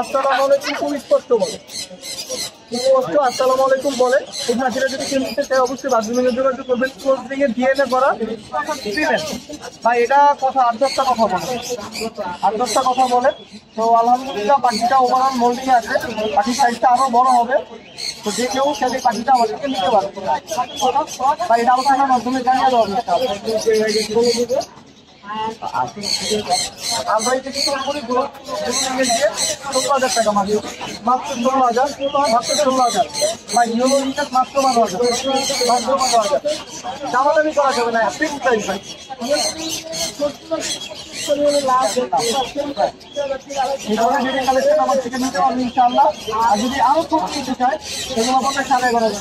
আসসালামু আলাইকুম খুব স্পষ্ট বলে আসসালামু আলাইকুম বলে এই হাসিটা যদি কেউ নিতে চায় অবশ্যই বাথরুমে যোগাযোগ করবেন। ক্লোজিং এ ডিএনএ করা ভাই এটা কথা 8-10টা কথা বলে 8-10টা কথা বলে। তো আলহামদুলিল্লাহ পাখিটা ওভারঅল মোল্ডিং আছে, পাখির সাইজটা আরো বড় হবে। তো যে কেউ সেই পাখিটা আমাদেরকে নিতে পারবে ভাই, এটা আলোচনার মাধ্যমে জানিয়ে দেওয়া হবে। আমরা এই থেকে শুরু করি 16,000 টাকা মাত্র 16,000 মাত্র 16,000 ভাই, ইউরো রিচার্জ মাত্র 12,000 মাত্র 12,000 দামাদামি করা যাবে না, ফিক্সড প্রাইস ভাই। এই ধরনের যদি কালেকশন আমার থেকে নিতে পারবে ইনশাআল্লাহ। আর যদি আরো কম নিতে চায় সেগুলো পড়বে 11,500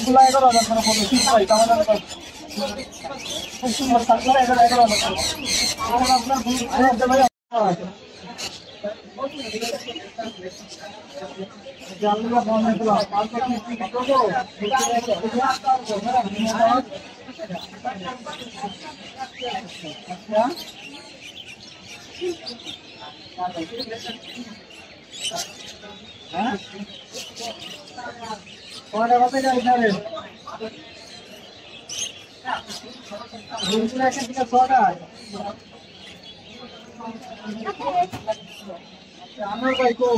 11,000 করে পড়বে ফিক্সড প্রাইস দামাদামি করবে। খুব সুন্দর সাতগুলো 11,000 আপনার আমার ভাই কো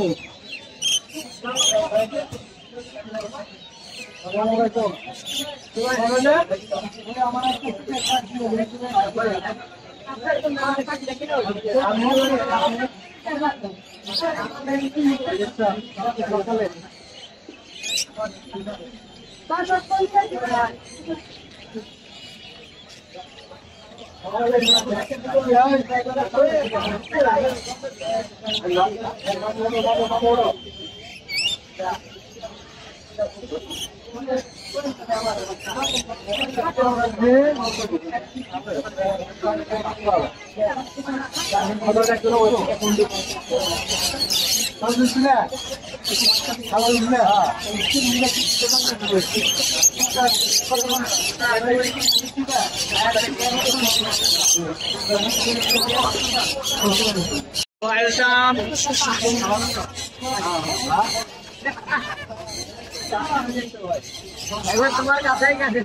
একবার তোমার কাছেই কাছে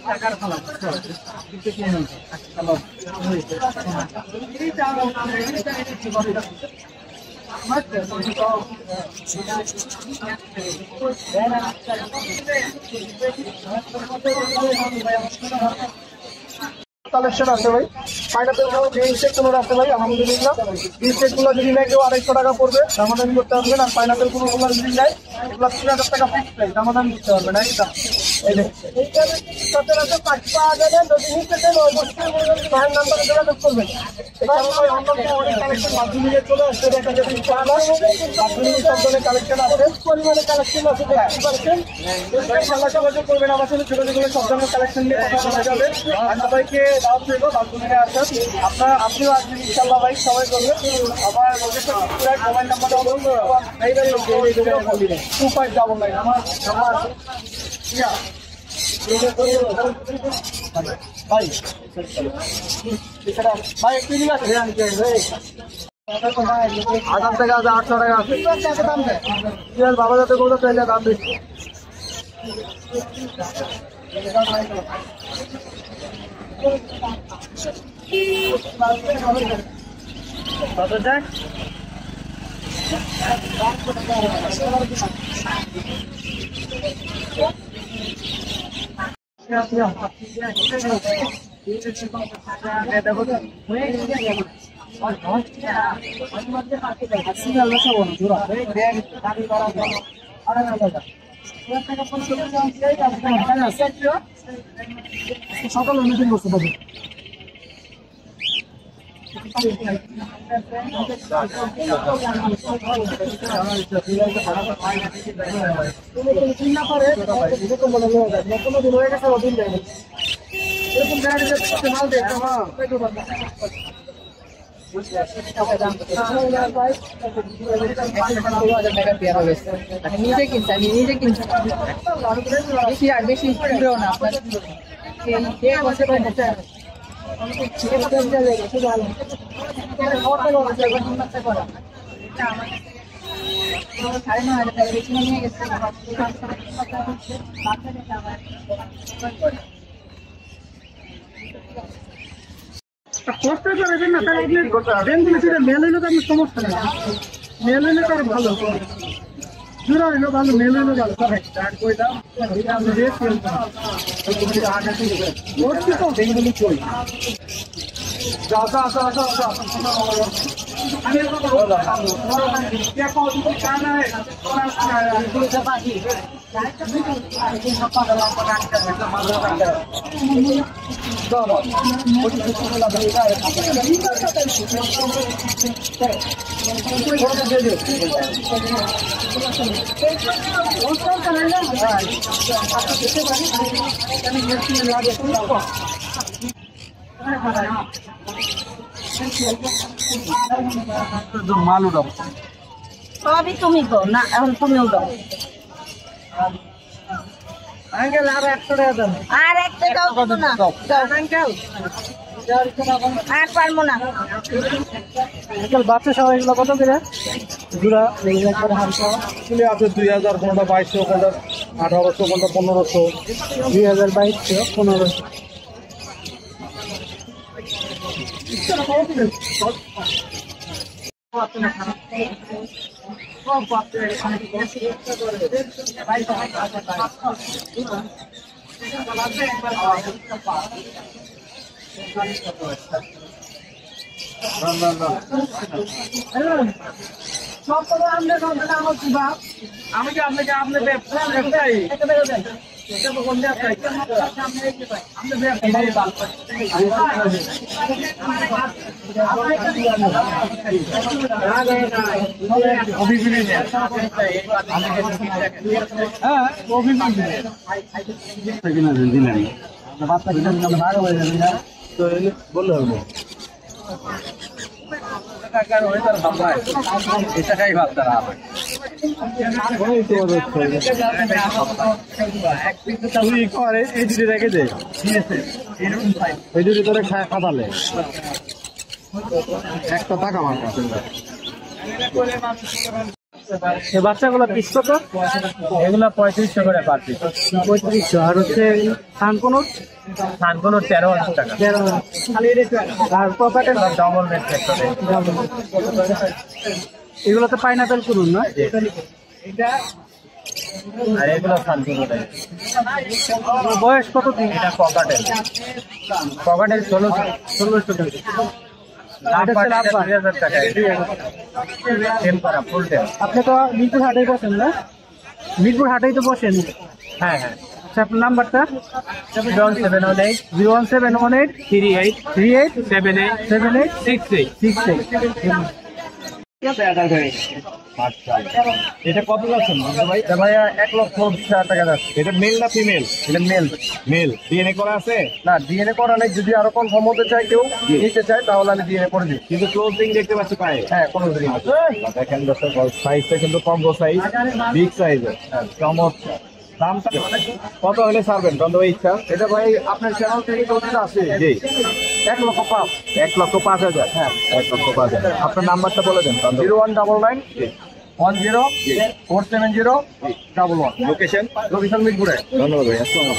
টাকার ফল কালেকশন আছে ভাই। পাইনাপেল গুলো আছে ভাই আলহামদুলিল্লাহ। ইনসেক্ট গুলো যদি নেয় কেউ 250 টাকা পড়বে, দামাদামি করতে পারবেন। আর পাইনাপেল গুলো যদি নেয় এগুলো 3,000 টাকা ফিক্সড প্রাইস, দামাদামি করতে পারবেন। সচরাচর পাখি পাওয়া যাবে, যদি নিতে চান ভাইয়ের নাম্বারে যোগাযোগ করবেন। অনেক কালেকশন মাধ্যমিকে চলে আসছে, দেখা যাবে মাধ্যমিক সব ধরনের কালেকশন আছে, পরিমাণে কালেকশন আছে দেখতে পাচ্ছেন। ইনশাআল্লাহ যোগাযোগ করবেন আমার সাথে, ছোট ছোট সব ধরনের কালেকশন নিয়ে কথা বলা যাবে। আর সবাইকে দাওয়াত দেবো মাধ্যমিকে আসেন, আপনিও আসবেন ইনশাআল্লাহ ভাই, সবাই করবেন। আমার মোবাইল নাম্বারটা হলো 2599 আমার নাম্বার ভাই ভাই একটু দিন আছে 1000 টাকা আছে, 800 টাকা আছে দাম দেয়। বাবা যাতে কোনো চাইলে দাম বেশি কত যায় সকালে মিটিং করতে পারবে। চিন্তা করে কোনোদিন হয়ে গেছে ওদিন যাবে এরকম মাল দেখতে নিজে কিনছি আমি নিজে কিনছি বেশি আর বেশি না আপনার কষ্ট করে না তাহলে আপনি মেল হইলে তো আপনার সমস্যা নেই, মেল হইলে তো ভালো, জোড়া হইলো ভালো, মেল হইলো ভালো। মাল উঠাবো সবই তুমি তো না, এখন তুমিও দাও। আঙ্কেল আর 100 টাকা দেন, আর এক টাকাও দেবো না, আঙ্কেল আর পারবো না। আঙ্কেল বাচ্চা সবাই এগুলো কত করে জোড়া? একবার হালকা আসলে আছে 2000, কোনটা 2200, কোনটা 1800, কোনটা 1500। 2022 1500। আমি কি আপনাকে আপনার ব্যবসায়ী বললে হবে টাকাই ভাব তারা তুই করে এই দুটি রেখে দে, এই দুটি তোরে খাতালে একটা টাকা আমার কাছে। বাচ্চাগুলো পিস কত? এগুলো 3500 করে পার পিস। 3500। আর হচ্ছে থানকুনুর 13,000 টাকা। আর পকেটের ডবল রেট। এগুলো তো পাইনাপেল করুন না, আর এগুলো থানকুনুর। বয়স কত দিন? এটা পকেটের 1600 টাকা। আপনি তো মিরপুর হাটেই বসেন না? মিরপুর হাটেই তো বসেন। হ্যাঁ হ্যাঁ। আচ্ছা, আপনার নাম্বারটা? 01718 38 78 68। এটা কত যাচ্ছেন ভাই? ভাইয়া 1,20,000 টাকা যাচ্ছে। এটা মেল না ফিমেল? এটা মেল। মেল। ডিএনএ করা আছে? না, ডিএনএ করা নেই। যদি আরো কনফার্ম হতে চাই, কেউ নিতে চায়, তাহলে আমি ডিএনএ করে দিই। কিন্তু ক্লোজিং দেখতে পাচ্ছি পায়ে। হ্যাঁ, কোনো দিন দেখেন দর্শক, সাইজটা কিন্তু কম্বো সাইজ, বিগ সাইজের, চমৎকার। দামটা কত হলে ছাড়বেন বন্ধু ইচ্ছা? এটা ভাই আপনার চ্যানেল থেকে কতটা আছে? জি, 1,05,000। 1,05,000। হ্যাঁ, 1,05,000। আপনার নাম্বারটা বলে দেন। 0199 10 470 11। লোকেশন? লোকেশন মিরপুরে। ধন্যবাদ ভাই, আসসালামু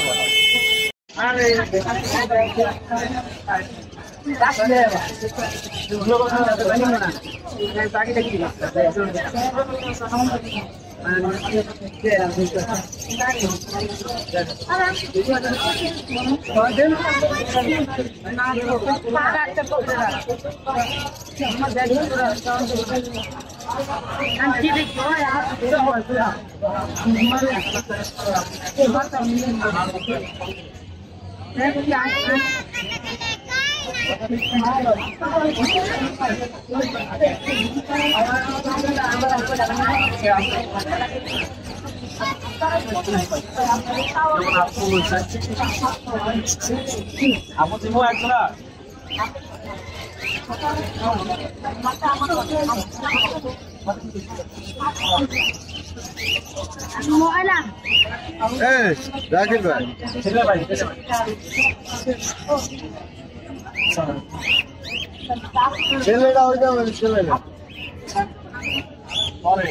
ময়না এই রাকিব ভাই ছেলে ভাই ছেলেটা ওইটা ছেলেটা পরে